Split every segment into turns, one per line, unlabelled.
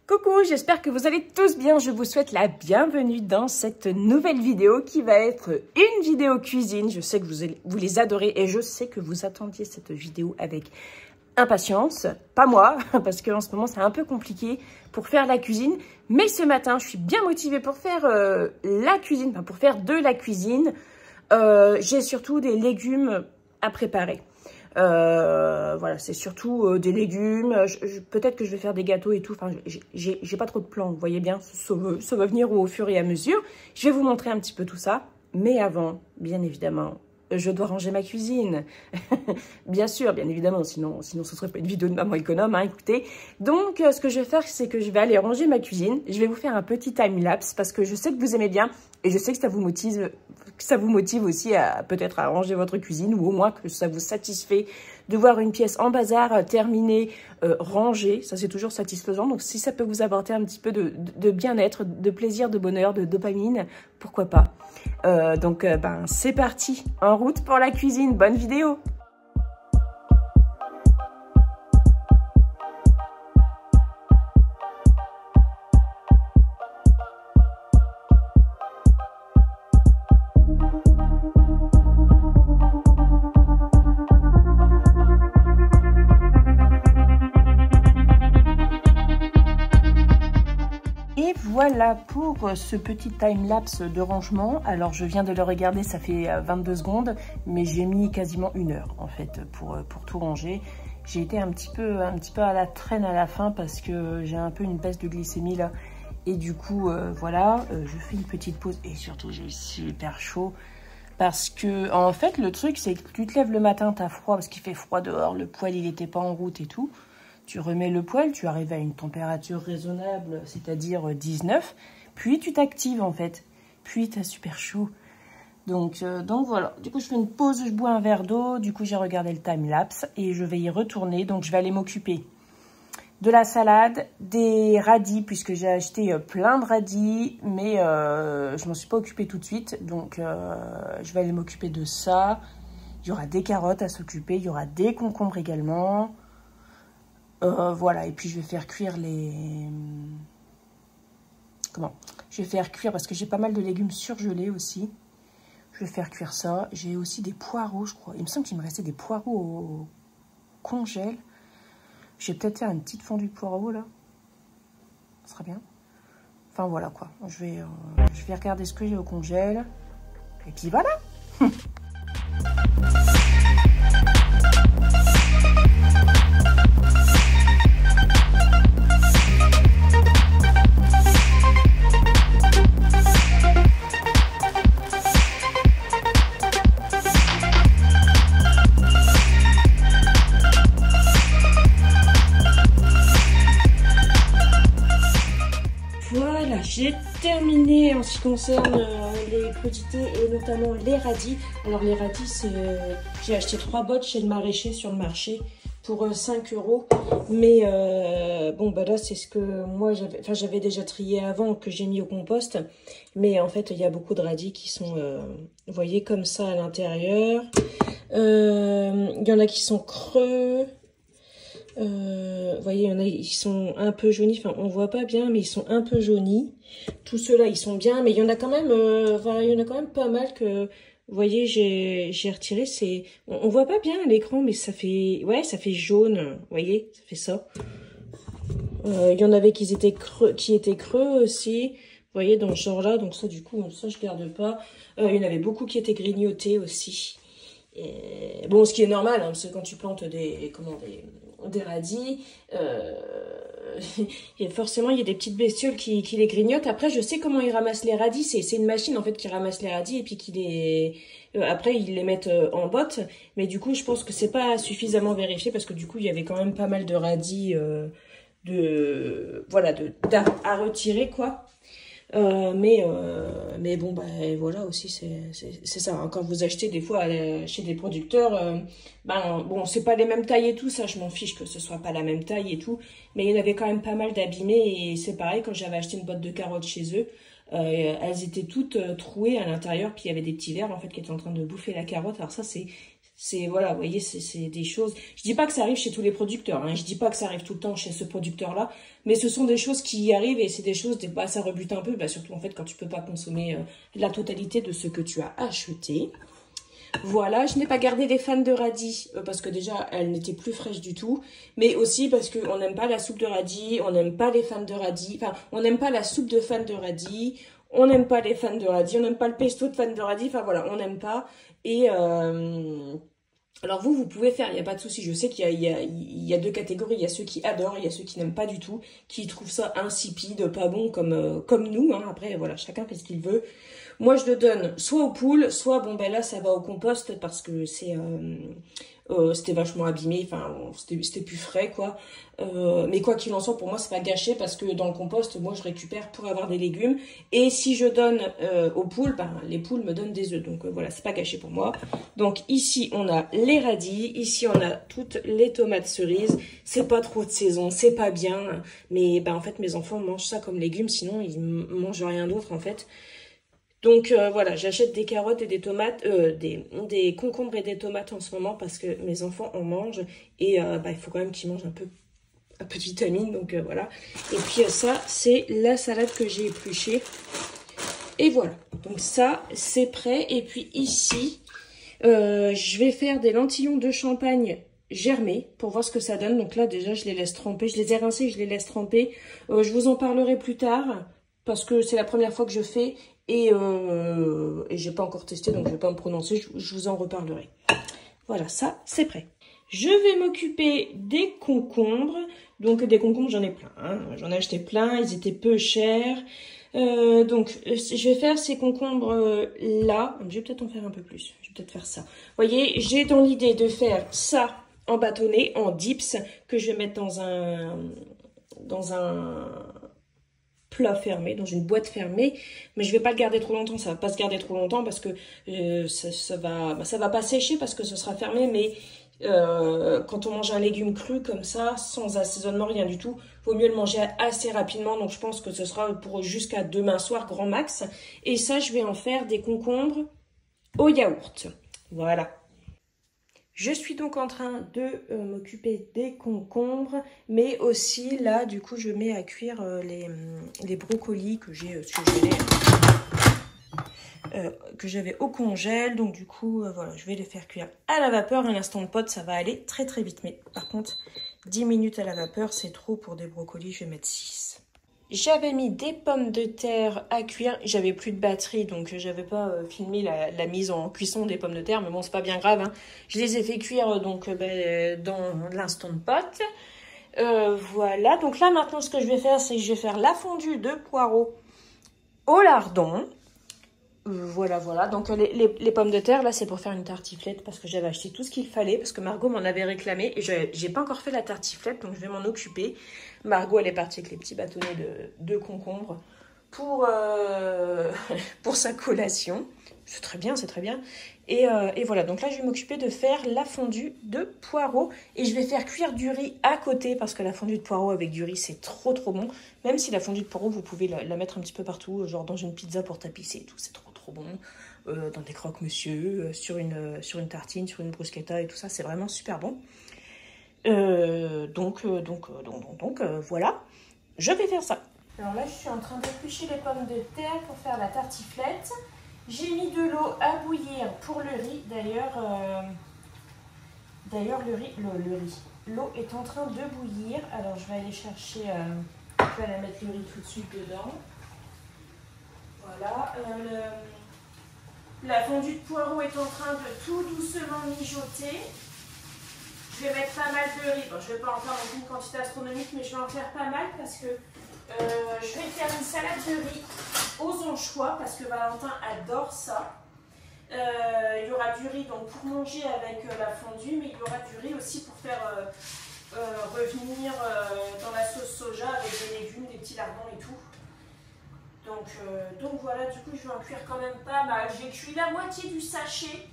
Coucou, j'espère que vous allez tous bien. Je vous souhaite la bienvenue dans cette nouvelle vidéo qui va être une vidéo cuisine. Je sais que vous les adorez et je sais que vous attendiez cette vidéo avec impatience. Pas moi, parce qu'en ce moment c'est un peu compliqué pour faire la cuisine. Mais ce matin, je suis bien motivée pour faire la cuisine, enfin pour faire de la cuisine. J'ai surtout des légumes à préparer. Voilà, c'est surtout des légumes. Peut-être que je vais faire des gâteaux et tout. Enfin, j'ai pas trop de plans, vous voyez bien. Ça va venir au fur et à mesure. Je vais vous montrer un petit peu tout ça. Mais avant, bien évidemment, je dois ranger ma cuisine. Bien sûr, bien évidemment, sinon ce serait pas une vidéo de maman économe, hein, écoutez. Donc, ce que je vais faire, c'est que je vais aller ranger ma cuisine. Je vais vous faire un petit time-lapse parce que je sais que vous aimez bien et je sais que ça vous motive aussi à peut-être à ranger votre cuisine ou au moins que ça vous satisfait de voir une pièce en bazar terminée, rangée. Ça, c'est toujours satisfaisant. Donc, si ça peut vous apporter un petit peu de bien-être, de plaisir, de bonheur, de dopamine, pourquoi pas. Donc, c'est parti. En route pour la cuisine. Bonne vidéo. Et voilà pour ce petit time-lapse de rangement. Alors, je viens de le regarder, ça fait 22 secondes, mais j'ai mis quasiment 1 heure, en fait, pour tout ranger. J'ai été un petit peu à la traîne à la fin parce que j'ai un peu une baisse de glycémie, là. Et du coup, voilà, je fais une petite pause. Et surtout, j'ai super chaud. Parce que, en fait, le truc, c'est que tu te lèves le matin, t'as froid, parce qu'il fait froid dehors, le poêle, il n'était pas en route et tout. Tu remets le poêle, tu arrives à une température raisonnable, c'est-à-dire 19, puis tu t'actives en fait, puis tu as super chaud. Donc voilà, du coup je fais une pause, je bois un verre d'eau, du coup j'ai regardé le time-lapse et je vais y retourner, donc je vais aller m'occuper de la salade, des radis, puisque j'ai acheté plein de radis, mais je m'en suis pas occupée tout de suite, donc je vais aller m'occuper de ça. Il y aura des carottes à s'occuper, il y aura des concombres également. Voilà, et puis je vais faire cuire je vais faire cuire, parce que j'ai pas mal de légumes surgelés aussi. Je vais faire cuire ça. J'ai aussi des poireaux, je crois. Il me semble qu'il me restait des poireaux au congèle. Je vais peut-être faire une petite fondue de poireaux, là. Ça sera bien. Enfin, voilà, quoi. Je vais regarder ce que j'ai au congèle. Et puis voilà. Voilà, j'ai terminé en ce qui concerne les crudités et notamment les radis. Alors les radis, j'ai acheté 3 bottes chez le maraîcher sur le marché pour 5 €. Mais bon, bah là c'est ce que moi j'avais déjà trié avant, que j'ai mis au compost. Mais en fait il y a beaucoup de radis qui sont, vous voyez, comme ça à l'intérieur. Il y en a qui sont creux. Vous voyez, il y en a, ils sont un peu jaunis, enfin on voit pas bien, mais ils sont un peu jaunis. Tous ceux-là, ils sont bien, mais il y en a quand même, il y en a quand même pas mal que, vous voyez, j'ai retiré. On voit pas bien à l'écran, mais ça fait, ouais, ça fait jaune. Vous voyez, ça fait ça. Il y en avait qui étaient creux aussi. Vous voyez, dans ce genre-là, donc ça, du coup, ça je garde pas. Il y en avait beaucoup qui étaient grignotés aussi. Et, bon, ce qui est normal, hein, parce que quand tu plantes des radis, et forcément il y a des petites bestioles qui les grignotent. Après, je sais comment ils ramassent les radis. C'est une machine en fait qui ramasse les radis et puis après ils les mettent en botte. Mais du coup, je pense que c'est pas suffisamment vérifié parce que du coup il y avait quand même pas mal de radis à retirer, quoi. Mais bon, bah voilà aussi, c'est ça, hein. Quand vous achetez des fois chez des producteurs, bon, c'est pas les mêmes tailles et tout, ça je m'en fiche que ce soit pas la même taille et tout, mais il y en avait quand même pas mal d'abîmés. Et c'est pareil, quand j'avais acheté une botte de carottes chez eux, elles étaient toutes trouées à l'intérieur, puis il y avait des petits vers en fait qui étaient en train de bouffer la carotte. Alors ça, C'est, voilà, vous voyez, c'est des choses... Je dis pas que ça arrive chez tous les producteurs, hein, je dis pas que ça arrive tout le temps chez ce producteur-là, mais ce sont des choses qui y arrivent et c'est des choses, bah, ça rebute un peu, bah, surtout en fait quand tu peux pas consommer la totalité de ce que tu as acheté. Voilà, je n'ai pas gardé les fans de radis parce que déjà, elles n'étaient plus fraîches du tout. Mais aussi parce qu'on n'aime pas la soupe de radis, on n'aime pas les fans de radis. Enfin, on n'aime pas la soupe de fans de radis, on n'aime pas les fans de radis, on n'aime pas le pesto de fans de radis. Enfin voilà, on n'aime pas. Et alors vous pouvez faire, il n'y a pas de souci. Je sais qu'il y a deux catégories. Il y a ceux qui adorent, il y a ceux qui n'aiment pas du tout, qui trouvent ça insipide, pas bon comme nous. Hein. Après, voilà, chacun fait ce qu'il veut. Moi, je le donne soit aux poules, soit, bon, ben là, ça va au compost parce que c'était vachement abîmé, enfin, c'était plus frais, quoi. Mais quoi qu'il en soit, pour moi, c'est pas gâché parce que dans le compost, moi, je récupère pour avoir des légumes. Et si je donne aux poules, ben, les poules me donnent des œufs. Donc, voilà, c'est pas gâché pour moi. Donc, ici, on a les radis. Ici, on a toutes les tomates cerises. C'est pas trop de saison, c'est pas bien. Mais, ben, en fait, mes enfants mangent ça comme légumes, sinon, ils mangent rien d'autre, en fait. Donc voilà, j'achète des carottes et des tomates, des concombres et des tomates en ce moment parce que mes enfants en mangent et bah, il faut quand même qu'ils mangent un peu de vitamines, donc voilà. Et puis ça, c'est la salade que j'ai épluchée. Et voilà, donc ça, c'est prêt. Et puis ici, je vais faire des lentillons de champagne germés pour voir ce que ça donne. Donc là, déjà, je les laisse tremper. Je les ai rincés, je les laisse tremper. Je vous en parlerai plus tard parce que c'est la première fois que je fais. Et j'ai pas encore testé, donc je vais pas me prononcer, je vous en reparlerai. Voilà, ça, c'est prêt. Je vais m'occuper des concombres. Donc, des concombres, j'en ai plein. Hein. J'en ai acheté plein, ils étaient peu chers. Donc, je vais faire ces concombres-là. Je vais peut-être en faire un peu plus. Je vais peut-être faire ça. Vous voyez, j'ai dans l'idée de faire ça en bâtonnet, en dips, que je vais mettre dans un plat fermé, dans une boîte fermée, mais je vais pas le garder trop longtemps, ça va pas se garder trop longtemps parce que ça va pas sécher parce que ce sera fermé, mais quand on mange un légume cru comme ça, sans assaisonnement, rien du tout, vaut mieux le manger assez rapidement, donc je pense que ce sera pour jusqu'à demain soir, grand max, et ça je vais en faire des concombres au yaourt, voilà. Je suis donc en train de m'occuper des concombres, mais aussi là, du coup, je mets à cuire les brocolis que j'ai que j'avais au congèle. Donc du coup, voilà, je vais les faire cuire à la vapeur. Un instant de pote, ça va aller très très vite. Mais par contre, 10 minutes à la vapeur, c'est trop pour des brocolis. Je vais mettre 6. J'avais mis des pommes de terre à cuire. J'avais plus de batterie, donc j'avais pas filmé la mise en cuisson des pommes de terre. Mais bon, c'est pas bien grave. Hein. Je les ai fait cuire donc dans l'instant de pote. Voilà. Donc là, maintenant, ce que je vais faire, c'est que je vais faire la fondue de poireaux au lardon. Voilà. Donc les pommes de terre, là, c'est pour faire une tartiflette parce que j'avais acheté tout ce qu'il fallait parce que Margot m'en avait réclamé et j'ai pas encore fait la tartiflette, donc je vais m'en occuper. Margot, elle est partie avec les petits bâtonnets de concombre pour sa collation. C'est très bien, c'est très bien. Et voilà, donc là, je vais m'occuper de faire la fondue de poireaux. Et je vais faire cuire du riz à côté parce que la fondue de poireaux avec du riz, c'est trop trop bon. Même si la fondue de poireaux, vous pouvez la mettre un petit peu partout, genre dans une pizza pour tapisser et tout, c'est trop trop bon. Dans des croque-monsieur, sur une tartine, sur une bruschetta et tout ça, c'est vraiment super bon. Donc, voilà, je vais faire ça. Alors là, je suis en train d'éplucher les pommes de terre pour faire la tartiflette. J'ai mis de l'eau à bouillir pour le riz. D'ailleurs, l'eau est en train de bouillir. Alors, je vais aller chercher, je vais aller mettre le riz tout de suite dedans. Voilà. La fondue de poireaux est en train de tout doucement mijoter. Je vais mettre pas mal de riz. Bon, je ne vais pas en faire non plus une quantité astronomique, mais je vais en faire pas mal parce que je vais faire une salade de riz aux anchois parce que Valentin adore ça. Il y aura du riz donc pour manger avec la fondue, mais il y aura du riz aussi pour faire revenir dans la sauce soja avec des légumes, des petits lardons et tout. Donc voilà, du coup je vais en cuire quand même pas mal. J'ai cuit la moitié du sachet.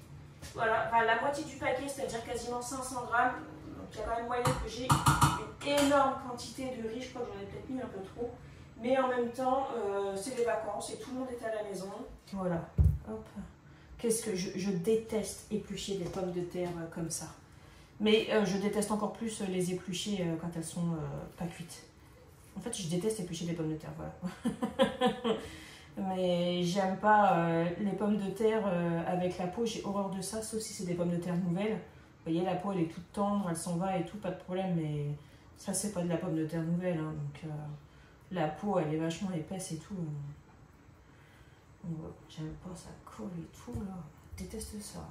Voilà, enfin, la moitié du paquet, c'est-à-dire quasiment 500 grammes. Donc il y a quand même moyen que j'ai une énorme quantité de riz. Je crois que j'en ai peut-être mis un peu trop. Mais en même temps, c'est les vacances et tout le monde est à la maison. Voilà, hop. qu'est-ce que je déteste éplucher des pommes de terre comme ça. Mais je déteste encore plus les éplucher quand elles sont pas cuites. En fait, je déteste éplucher des pommes de terre, voilà. Mais j'aime pas les pommes de terre avec la peau, j'ai horreur de ça, sauf si c'est des pommes de terre nouvelles. Vous voyez, la peau elle est toute tendre, elle s'en va et tout, pas de problème, mais ça c'est pas de la pomme de terre nouvelle, hein, donc la peau elle est vachement épaisse et tout. J'aime pas, ça colle et tout là, je déteste ça.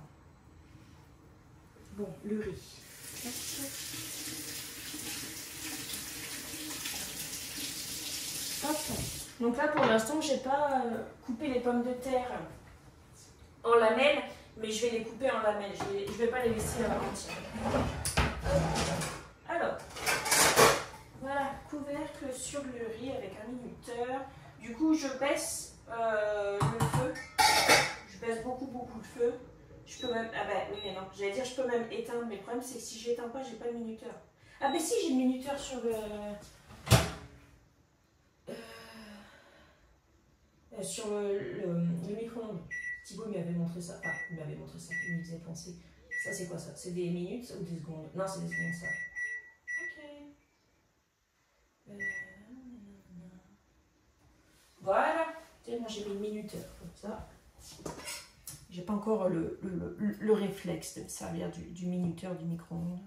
Bon, le riz. Hop. Donc là pour l'instant j'ai pas coupé les pommes de terre en lamelles, mais je vais les couper en lamelles, je vais pas les laisser entières. Alors, voilà, couvercle sur le riz avec un minuteur. Du coup je baisse le feu, je baisse beaucoup le feu. Je peux même, ah bah oui mais non, j'allais dire je peux même éteindre, mais le problème c'est que si je l'éteins pas, j'ai pas le minuteur. Ah bah si, j'ai le minuteur sur le... sur le micro-ondes. Thibaut m'avait montré ça. Ah, il m'avait montré ça. Il me faisait penser. Ça, c'est quoi ça? C'est des minutes ou des secondes? Non, c'est des secondes, ça. Ok. Voilà. Tiens, moi, j'ai mis le minuteur comme ça. J'ai pas encore le réflexe de me servir du minuteur du micro-ondes.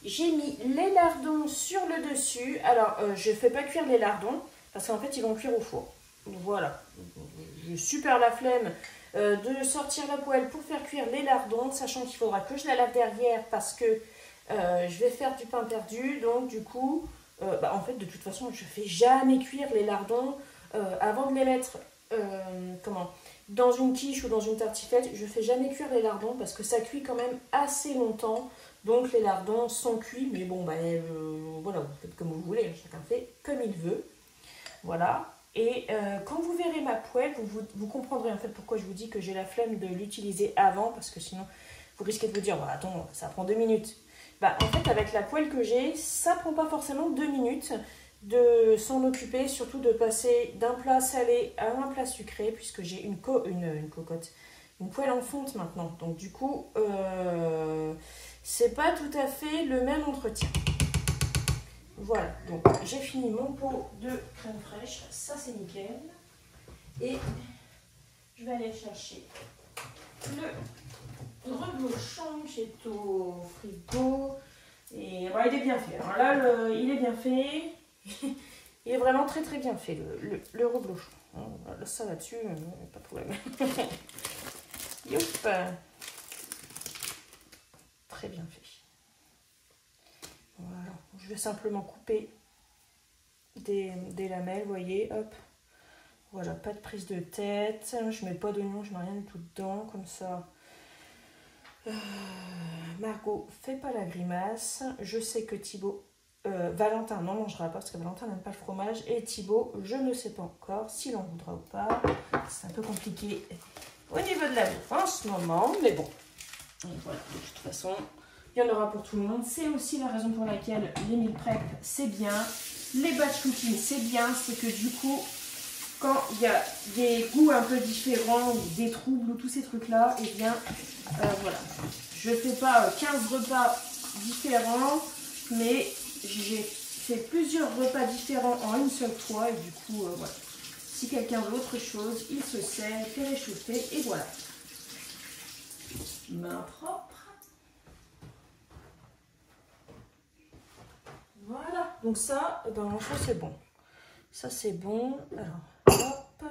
J'ai mis les lardons sur le dessus. Alors, je ne fais pas cuire les lardons parce qu'en fait, ils vont cuire au four. Voilà. J'ai super la flemme de sortir la poêle pour faire cuire les lardons, sachant qu'il faudra que je la lave derrière parce que je vais faire du pain perdu. Donc, du coup, en fait, de toute façon, je ne fais jamais cuire les lardons avant de les mettre dans une quiche ou dans une tartiflette. Je ne fais jamais cuire les lardons parce que ça cuit quand même assez longtemps. Donc les lardons sont cuits, mais bon, voilà, vous faites comme vous voulez, chacun fait comme il veut. Voilà. Et quand vous verrez ma poêle, vous comprendrez en fait pourquoi je vous dis que j'ai la flemme de l'utiliser avant, parce que sinon, vous risquez de vous dire, attends, ça prend 2 minutes. En fait, avec la poêle que j'ai, ça prend pas forcément 2 minutes de s'en occuper, surtout de passer d'un plat salé à un plat sucré, puisque j'ai une cocotte, une poêle en fonte maintenant. Donc du coup... c'est pas tout à fait le même entretien. Voilà, donc j'ai fini mon pot de crème fraîche, ça c'est nickel. Et je vais aller chercher le reblochon qui est au frigo. Et il est bien fait. Alors là, il est bien fait. Il est vraiment très bien fait, le reblochon. Là, ça là-dessus, pas de problème. Youp. Très bien fait. Voilà, je vais simplement couper des lamelles, vous voyez, hop. Voilà, pas de prise de tête, je mets pas d'oignon, je mets rien du tout dedans, comme ça. Margot fait pas la grimace. Je sais que Thibaut, Valentin n'en mangera pas parce que Valentin n'aime pas le fromage. Et Thibaut, je ne sais pas encore s'il en voudra ou pas. C'est un peu compliqué au niveau de la bouffe en ce moment, mais bon. Et voilà, de toute façon, il y en aura pour tout le monde. C'est aussi la raison pour laquelle les meal prep, c'est bien. Les batch cooking, c'est bien. C'est que du coup, quand il y a des goûts un peu différents, ou des troubles ou tous ces trucs-là, et bien, voilà. Je ne fais pas 15 repas différents, mais j'ai fait plusieurs repas différents en une seule fois. Et du coup, voilà. Si quelqu'un veut autre chose, il se sert, fait réchauffer, et voilà. Main propre. Voilà, donc ça, franchement c'est bon. Ça c'est bon. Alors, hop,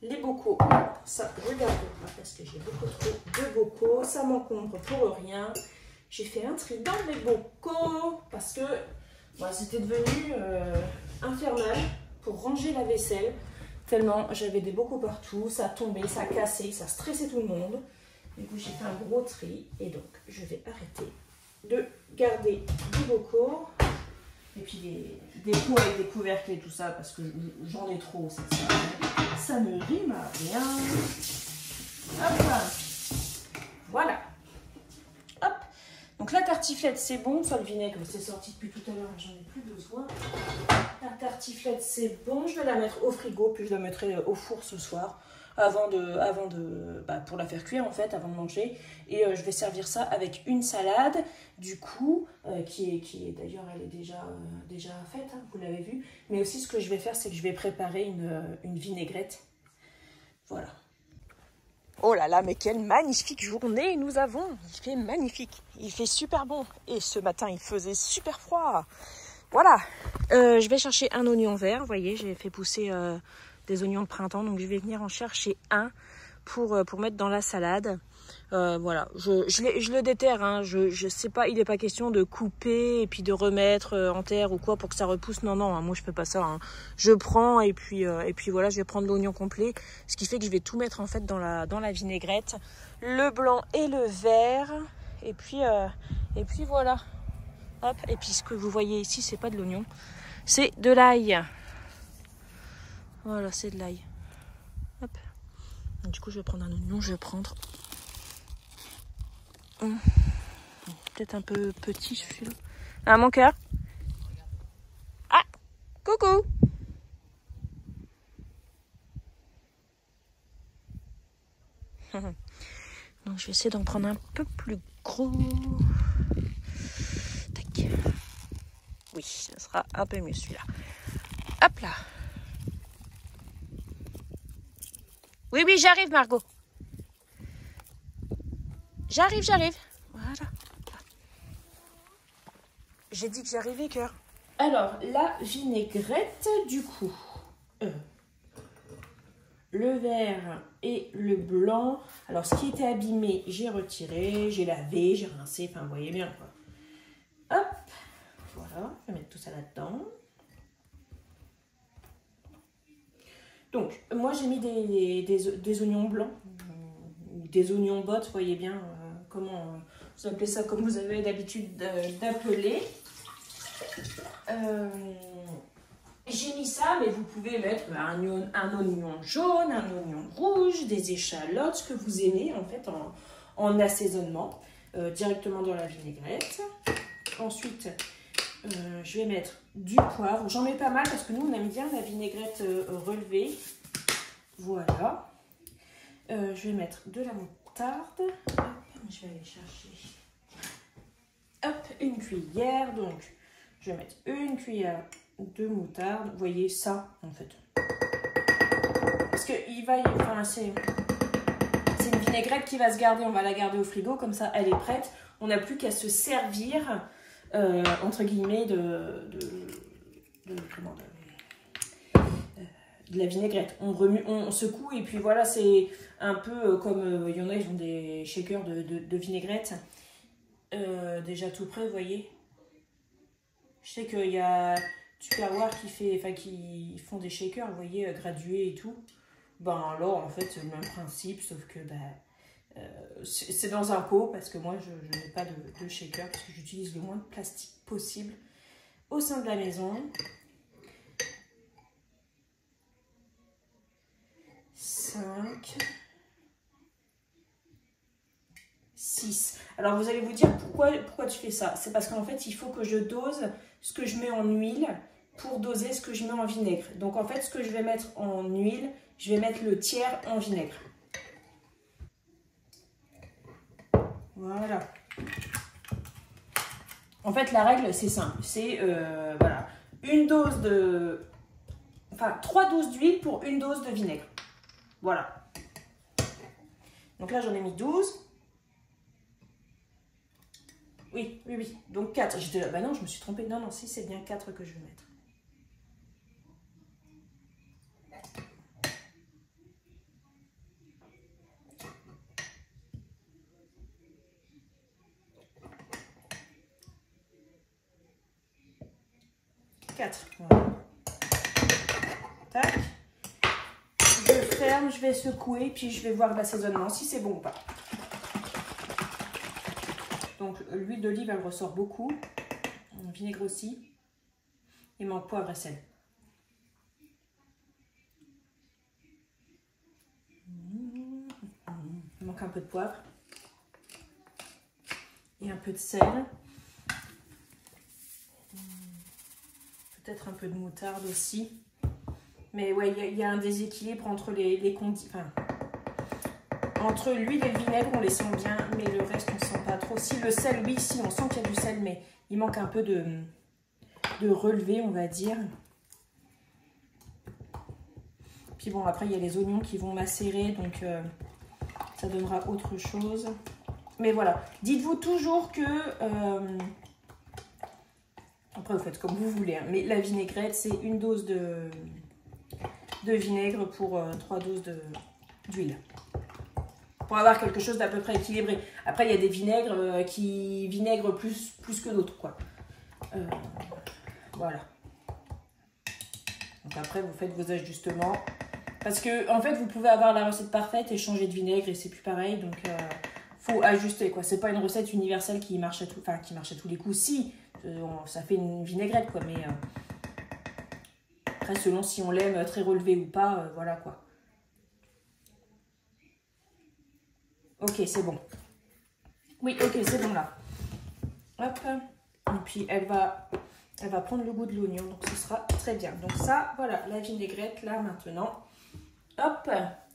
les bocaux. Ça, regardez-moi parce que j'ai beaucoup trop de bocaux. Ça m'encombre pour rien. J'ai fait un tri dans les bocaux parce que c'était devenu infernal pour ranger la vaisselle. Tellement j'avais des bocaux partout, ça tombait, ça cassait, ça stressait tout le monde. Du coup, j'ai fait un gros tri et donc je vais arrêter de garder des bocaux. Et puis des pots avec des couvercles et tout ça, parce que j'en ai trop, ça ne rime à rien. Hop là. Voilà. Hop. Donc la tartiflette, c'est bon. Ça, le vinaigre, c'est sorti depuis tout à l'heure, j'en ai plus besoin. La tartiflette, c'est bon. Je vais la mettre au frigo, puis je la mettrai au four ce soir. Pour la faire cuire en fait, avant de manger. Et je vais servir ça avec une salade, du coup, qui est d'ailleurs, elle est déjà faite, hein, vous l'avez vu. Mais aussi, ce que je vais faire, c'est que je vais préparer une vinaigrette. Voilà. Oh là là, mais quelle magnifique journée nous avons. Il fait magnifique, il fait super bon. Et ce matin, il faisait super froid. Voilà. Je vais chercher un oignon vert, vous voyez, j'ai fait pousser... des oignons de printemps, donc je vais venir en chercher un pour mettre dans la salade. Voilà, je le déterre, hein. Je sais pas, il n'est pas question de couper et puis de remettre en terre ou quoi pour que ça repousse. Non, non, hein, moi je fais pas ça. Hein. Je prends et puis voilà, je vais prendre l'oignon complet, ce qui fait que je vais tout mettre en fait dans la vinaigrette, le blanc et le vert, et puis voilà. Hop, et puis ce que vous voyez ici, c'est pas de l'oignon, c'est de l'ail. Voilà, c'est de l'ail. Hop. Du coup, je vais prendre un oignon. Je vais prendre... peut-être un peu petit, celui-là. Ah, mon cœur. Ah, coucou. Donc, je vais essayer d'en prendre un peu plus gros. Tac. Oui, ce sera un peu mieux, celui-là. Hop là. Oui, oui, j'arrive, Margot. J'arrive. Voilà. J'ai dit que j'arrivais, cœur. Alors, la vinaigrette, du coup. Le vert et le blanc. Alors, ce qui était abîmé, j'ai retiré. J'ai lavé, j'ai rincé. Enfin, vous voyez bien, quoi. Hop. Voilà, je vais mettre tout ça là-dedans. Donc, moi, j'ai mis des oignons blancs, des oignons bottes, vous voyez bien comment vous appelez ça, comme vous avez l'habitude d'appeler. J'ai mis ça, mais vous pouvez mettre un oignon jaune, un oignon rouge, des échalotes, ce que vous aimez, en fait, en assaisonnement, directement dans la vinaigrette. Ensuite, je vais mettre du poivre. J'en mets pas mal parce que nous, on aime bien la vinaigrette relevée. Voilà. Je vais mettre de la moutarde. Hop, je vais aller chercher. Hop, une cuillère. Donc, je vais mettre une cuillère de moutarde. Vous voyez ça, en fait. Parce que c'est une vinaigrette qui va se garder. On va la garder au frigo. Comme ça, elle est prête. On n'a plus qu'à se servir... entre guillemets de la vinaigrette. On secoue et puis voilà, c'est un peu comme il y en a, ils ont des shakers de vinaigrette déjà tout prêt, vous voyez. Je sais qu'il y a Tupperware qui font des shakers, vous voyez, gradués et tout. Ben alors en fait c'est le même principe, sauf que c'est dans un pot parce que moi je n'ai pas de shaker parce que j'utilise le moins de plastique possible au sein de la maison. 5, 6. Alors vous allez vous dire pourquoi tu fais ça. C'est parce qu'en fait il faut que je dose ce que je mets en huile pour doser ce que je mets en vinaigre. Donc en fait ce que je vais mettre en huile, je vais mettre le tiers en vinaigre. Voilà. En fait, la règle, c'est simple. C'est, voilà, 3 doses d'huile pour une dose de vinaigre. Voilà. Donc là, j'en ai mis 12. Oui. Donc 4. J'étais là, bah non, je me suis trompée. Non, si, c'est bien 4 que je vais mettre. Voilà. Tac. Je ferme, je vais secouer, puis je vais voir l'assaisonnement, si c'est bon ou pas. Donc l'huile d'olive, elle ressort beaucoup. Le vinaigre aussi. Il manque poivre et sel. Il manque un peu de poivre. Et un peu de sel. Peut-être un peu de moutarde aussi. Mais ouais, il y a un déséquilibre entre les condiments. Enfin, entre l'huile et le vinaigre, on les sent bien, mais le reste, on ne sent pas trop. Si le sel, oui, si, on sent qu'il y a du sel, mais il manque un peu de relevé, on va dire. Puis bon, après, il y a les oignons qui vont macérer, donc ça donnera autre chose. Mais voilà, dites-vous toujours que... après, vous faites comme vous voulez, hein, mais la vinaigrette, c'est une dose de vinaigre pour 3 doses d'huile. Pour avoir quelque chose d'à peu près équilibré. Après, il y a des vinaigres qui vinaigrent plus que d'autres, quoi. Voilà. Donc après, vous faites vos ajustements. Parce que, en fait, vous pouvez avoir la recette parfaite et changer de vinaigre et c'est plus pareil. Donc, faut ajuster, quoi. C'est pas une recette universelle qui marche à tous les coups. Si, ça fait une vinaigrette, quoi. Mais après, selon si on l'aime très relevé ou pas, voilà, quoi. Ok, c'est bon. Oui, ok, c'est bon, là. Hop. Et puis, elle va prendre le goût de l'oignon. Donc, ce sera très bien. Donc, ça, voilà, la vinaigrette, là, maintenant. Hop,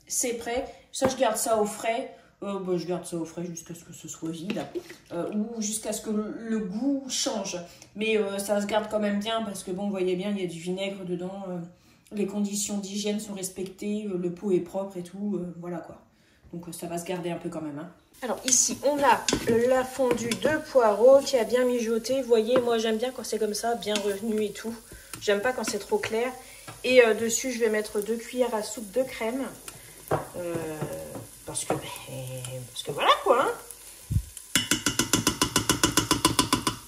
c'est prêt. Ça, je garde ça au frais. Je garde ça au frais jusqu'à ce que ce soit vide. Ou jusqu'à ce que le goût change. Mais ça se garde quand même bien parce que, bon, vous voyez bien, il y a du vinaigre dedans. Les conditions d'hygiène sont respectées. Le pot est propre et tout. Voilà, quoi. Donc, ça va se garder un peu quand même. Hein. Alors, ici, on a la fondue de poireaux qui a bien mijoté. Vous voyez, moi, j'aime bien quand c'est comme ça, bien revenu et tout. J'aime pas quand c'est trop clair. Et dessus, je vais mettre 2 cuillères à soupe de crème. Parce que voilà quoi. Hein.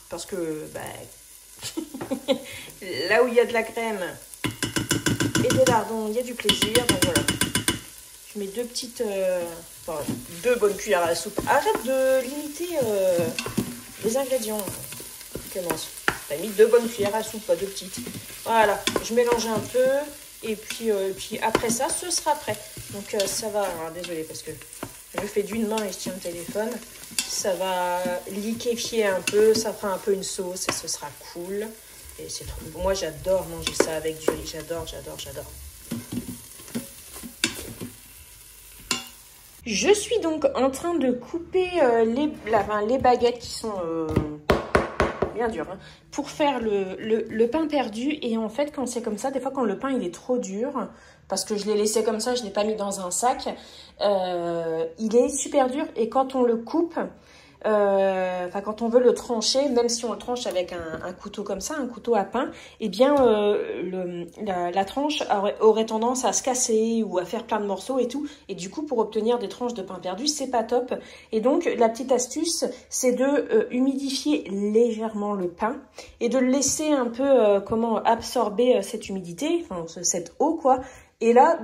Parce que là où il y a de la crème et des lardons, il y a du plaisir. Donc voilà. Je mets 2 petites... 2 bonnes cuillères à soupe. Arrête de limiter les ingrédients. Commence. T'as mis 2 bonnes cuillères à soupe, pas 2 petites. Voilà, je mélange un peu et puis après ça, ce sera prêt. Donc ça va, alors, désolée parce que je fais d'une main et je tiens le téléphone. Ça va liquéfier un peu, ça fera un peu une sauce et ce sera cool. Et c'est trop bon. Moi, j'adore manger ça avec du riz. J'adore. Je suis donc en train de couper les baguettes qui sont... bien dur, hein, pour faire le pain perdu. Et en fait, quand c'est comme ça, des fois quand le pain il est trop dur, parce que je l'ai laissé comme ça, je ne l'ai pas mis dans un sac, il est super dur. Et quand on le coupe, quand on veut le trancher, même si on le tranche avec un couteau comme ça, un couteau à pain, eh bien la tranche aurait tendance à se casser ou à faire plein de morceaux et tout. Et du coup, pour obtenir des tranches de pain perdu, c'est pas top. Et donc, la petite astuce, c'est de humidifier légèrement le pain et de le laisser un peu absorber cette humidité, enfin cette eau quoi. Et là,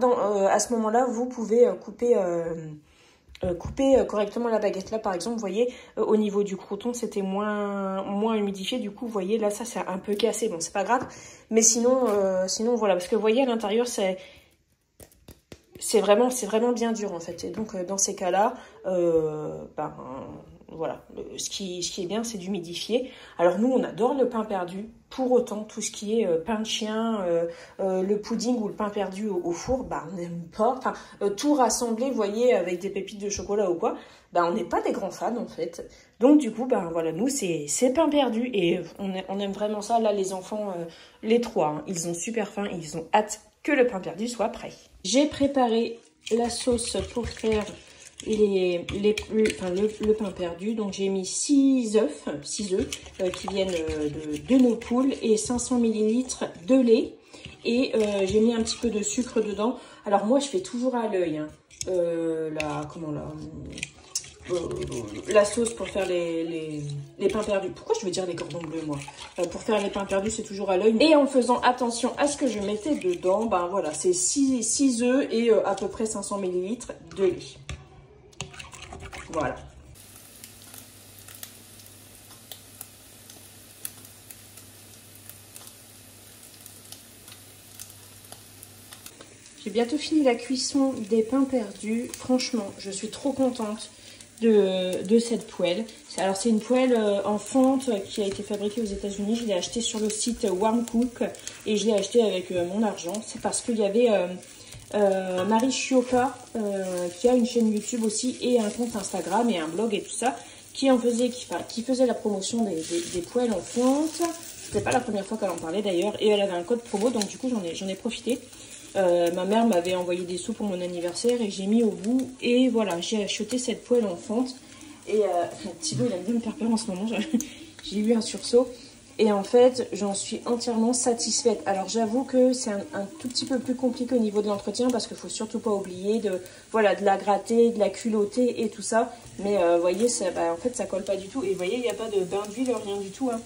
à ce moment-là, vous pouvez couper correctement la baguette. Là, par exemple, vous voyez, au niveau du crouton, c'était moins humidifié. Du coup, vous voyez, là, ça, c'est un peu cassé. Bon, c'est pas grave. Mais sinon, voilà. Parce que vous voyez, à l'intérieur, c'est vraiment bien dur, en fait. Et donc, dans ces cas-là, voilà. Ce qui est bien, c'est d'humidifier. Alors, nous, on adore le pain perdu. Pour autant, tout ce qui est pain de chien, le pudding ou le pain perdu au four, on n'aime pas. Enfin, tout rassemblé, vous voyez, avec des pépites de chocolat ou quoi, on n'est pas des grands fans, en fait. Donc, du coup, voilà, nous, c'est pain perdu. Et on aime vraiment ça. Là, les enfants, les 3, hein, ils ont super faim. Ils ont hâte que le pain perdu soit prêt. J'ai préparé la sauce pour faire le pain perdu. Donc j'ai mis 6 œufs qui viennent de nos poules et 500 ml de lait. Et j'ai mis un petit peu de sucre dedans. Alors moi je fais toujours à l'œil hein, la sauce pour faire les pains perdus. Pourquoi je veux dire les cordons bleus moi pour faire les pains perdus c'est toujours à l'œil. Et en faisant attention à ce que je mettais dedans, voilà, c'est 6 œufs et à peu près 500 ml de lait. Voilà. bientôt fini la cuisson des pains perdus. Franchement, je suis trop contente de cette poêle. Alors c'est une poêle en fonte qui a été fabriquée aux États-Unis. Je l'ai achetée sur le site Warm Cook et je l'ai achetée avec mon argent. C'est parce qu'il y avait Marie Chiopa qui a une chaîne YouTube aussi et un compte Instagram et un blog et tout ça qui faisait la promotion des poêles en fonte. C'était pas la première fois qu'elle en parlait d'ailleurs et elle avait un code promo, donc du coup j'en ai profité. Ma mère m'avait envoyé des sous pour mon anniversaire et j'ai mis au bout et voilà, j'ai acheté cette poêle en fonte. Et Thibaut il aime bien me faire peur en ce moment, j'ai eu un sursaut. Et en fait, j'en suis entièrement satisfaite. Alors j'avoue que c'est un tout petit peu plus compliqué au niveau de l'entretien parce qu'il ne faut surtout pas oublier de la gratter, de la culotter et tout ça. Mais vous voyez, en fait ça colle pas du tout. Et vous voyez, il n'y a pas de bain d'huile, rien du tout. Hein.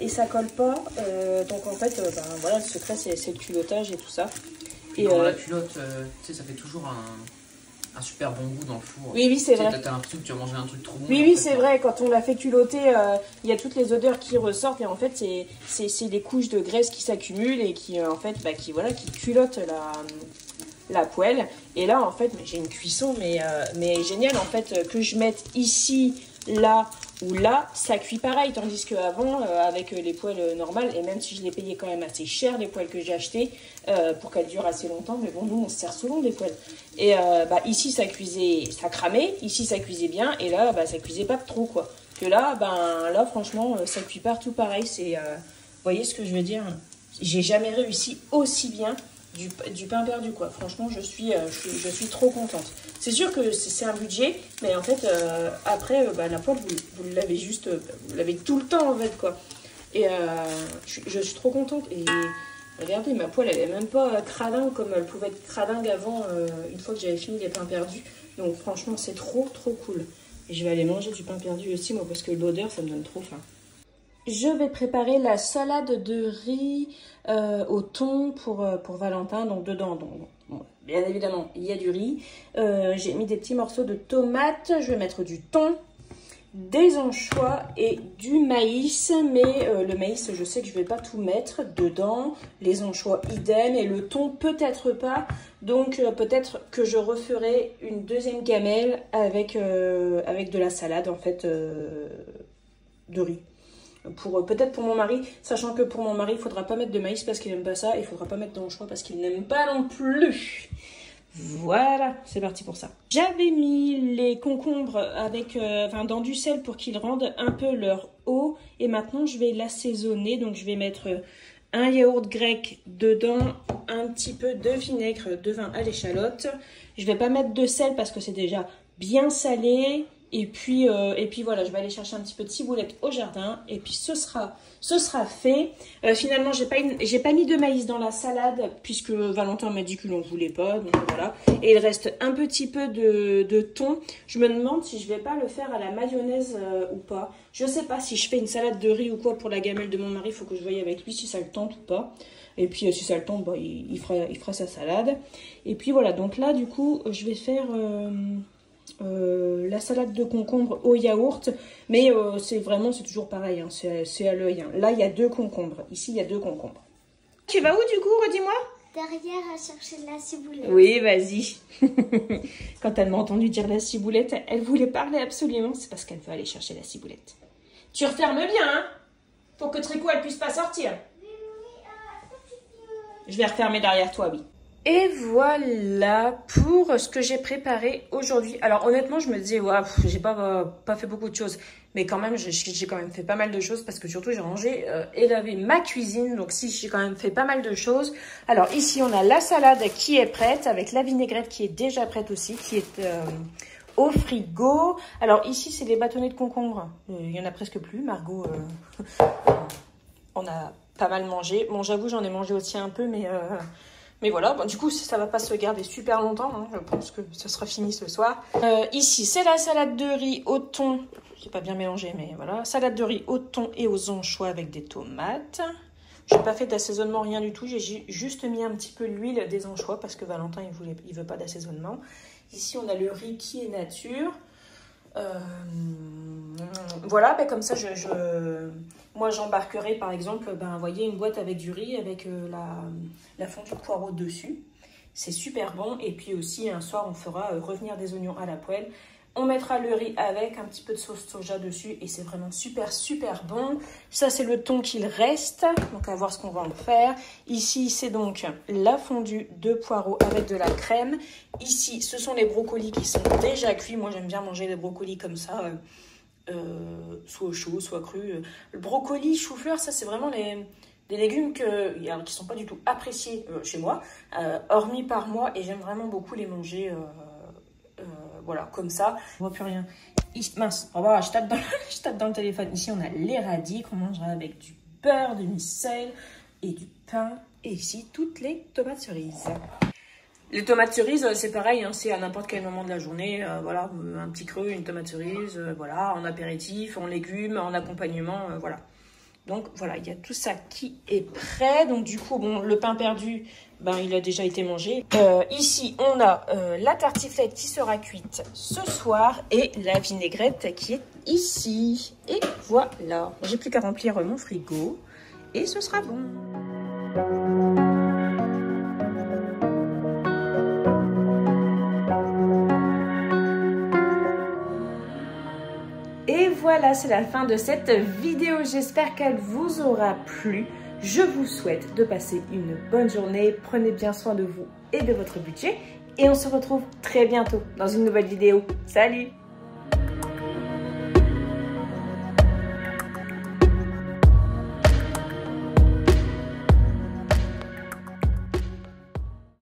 Et ça colle pas. Donc en fait, voilà, le secret c'est le culottage et tout ça.
Et la culotte, tu sais, ça fait toujours un super bon goût dans le four.
Oui, oui, c'est vrai.
T'as l'impression que tu as mangé un truc trop bon.
Oui, oui, c'est vrai. Quand on l'a fait culotter, il y a toutes les odeurs qui ressortent. Et en fait, c'est des couches de graisse qui s'accumulent et qui, en fait, qui culottent la poêle. Et là, en fait, j'ai une cuisson, mais géniale. En fait, que je mette ici, là ou là, ça cuit pareil. Tandis qu'avant, avec les poêles normales, et même si je les payais quand même assez cher, les poêles que j'ai achetées, pour qu'elles durent assez longtemps. Mais bon, nous, on se sert souvent des poêles. Et ici, ça cuisait, ça cramait. Ici, ça cuisait bien. Et là, ça cuisait pas trop, quoi. Que là, là, franchement, ça cuit partout pareil. C'est, vous voyez ce que je veux dire? J'ai jamais réussi aussi bien du pain perdu, quoi. Franchement, je suis trop contente. C'est sûr que c'est un budget, mais en fait, après, la poêle, vous l'avez juste, vous l'avez tout le temps, en fait, quoi. Et je suis trop contente. Et regardez, ma poêle, elle est même pas cradingue comme elle pouvait être cradingue avant, une fois que j'avais fini les pains perdus. Donc, franchement, c'est trop, trop cool. Et je vais aller manger du pain perdu aussi, moi, parce que l'odeur, ça me donne trop faim. Je vais préparer la salade de riz au thon pour Valentin. Donc dedans, bon, bien évidemment, il y a du riz. J'ai mis des petits morceaux de tomates. Je vais mettre du thon, des anchois et du maïs. Mais le maïs, je sais que je ne vais pas tout mettre dedans. Les anchois, idem. Et le thon, peut-être pas. Donc peut-être que je referai une deuxième gamelle avec de la salade, en fait, de riz. Peut-être pour mon mari, sachant que pour mon mari, il ne faudra pas mettre de maïs parce qu'il n'aime pas ça. Et il ne faudra pas mettre d'anchois parce qu'il n'aime pas non plus. Voilà, c'est parti pour ça. J'avais mis les concombres avec, dans du sel pour qu'ils rendent un peu leur eau. Et maintenant, je vais l'assaisonner. Donc, je vais mettre un yaourt grec dedans, un petit peu de vinaigre, de vin à l'échalote. Je ne vais pas mettre de sel parce que c'est déjà bien salé. Et puis voilà, je vais aller chercher un petit peu de ciboulette au jardin. Et puis ce sera fait. Finalement, j'ai pas mis de maïs dans la salade puisque Valentin m'a dit que l'on voulait pas. Donc voilà. Et il reste un petit peu de thon. Je me demande si je vais pas le faire à la mayonnaise ou pas. Je sais pas si je fais une salade de riz ou quoi pour la gamelle de mon mari. Il faut que je voie avec lui si ça le tente ou pas. Et puis si ça le tente, il fera sa salade. Et puis voilà, donc là du coup, je vais faire... la salade de concombre au yaourt, mais c'est toujours pareil, hein, c'est à l'œil. Hein. Là, il y a 2 concombres. Ici, il y a 2 concombres. Tu vas où du coup, redis-moi?
Derrière à chercher la ciboulette.
Oui, vas-y. Quand elle m'a entendu dire la ciboulette, elle voulait parler absolument. C'est parce qu'elle veut aller chercher la ciboulette. Tu refermes bien, hein, pour que Tricot, elle puisse pas sortir. Je vais refermer derrière toi, oui. Et voilà pour ce que j'ai préparé aujourd'hui. Alors honnêtement, je me disais, ouais, j'ai pas fait beaucoup de choses. Mais quand même, j'ai quand même fait pas mal de choses parce que surtout, j'ai rangé et lavé ma cuisine. Donc si, j'ai quand même fait pas mal de choses. Alors ici, on a la salade qui est prête avec la vinaigrette qui est déjà prête aussi, qui est au frigo. Alors ici, c'est les bâtonnets de concombre. Il y en a presque plus. Margot, on a pas mal mangé. Bon, j'avoue, j'en ai mangé aussi un peu, mais voilà, bon, du coup, ça va pas se garder super longtemps. Hein. Je pense que ce sera fini ce soir. Ici, c'est la salade de riz au thon. J'ai pas bien mélangé, mais voilà. Salade de riz au thon et aux anchois avec des tomates. Je n'ai pas fait d'assaisonnement, rien du tout. J'ai juste mis un petit peu l'huile des anchois parce que Valentin, il veut pas d'assaisonnement. Ici, on a le riz qui est nature. Voilà, comme ça, moi j'embarquerai par exemple, vous voyez, une boîte avec du riz avec la fondue de poireaux dessus. c'est super bon. Et puis aussi, un soir, on fera revenir des oignons à la poêle. On mettra le riz avec un petit peu de sauce soja dessus et c'est vraiment super bon. Ça, c'est le thon qu'il reste, donc à voir ce qu'on va en faire. Ici, c'est donc la fondue de poireaux avec de la crème. Ici, ce sont les brocolis qui sont déjà cuits. Moi, j'aime bien manger les brocolis comme ça, soit chaud, soit cru. Le brocoli, chou-fleur, ça, c'est vraiment des légumes qui ne sont pas du tout appréciés chez moi, hormis par moi, et j'aime vraiment beaucoup les manger voilà, comme ça. On voit plus rien. Mince, oh, voilà, je tape dans le téléphone. Ici, on a les radis qu'on mangera avec du beurre, du missel et du pain. Et ici, toutes les tomates cerises. Les tomates cerises, c'est pareil, hein, c'est à n'importe quel moment de la journée. Voilà, un petit creux, une tomate cerise, voilà, en apéritif, en légumes, en accompagnement, voilà. Donc voilà, il y a tout ça qui est prêt. Donc du coup, bon, le pain perdu, ben, il a déjà été mangé. Ici, on a la tartiflette qui sera cuite ce soir et la vinaigrette qui est ici. Et voilà, j'ai plus qu'à remplir mon frigo et ce sera bon. Et voilà, c'est la fin de cette vidéo. J'espère qu'elle vous aura plu. Je vous souhaite de passer une bonne journée. Prenez bien soin de vous et de votre budget. Et on se retrouve très bientôt dans une nouvelle vidéo. Salut!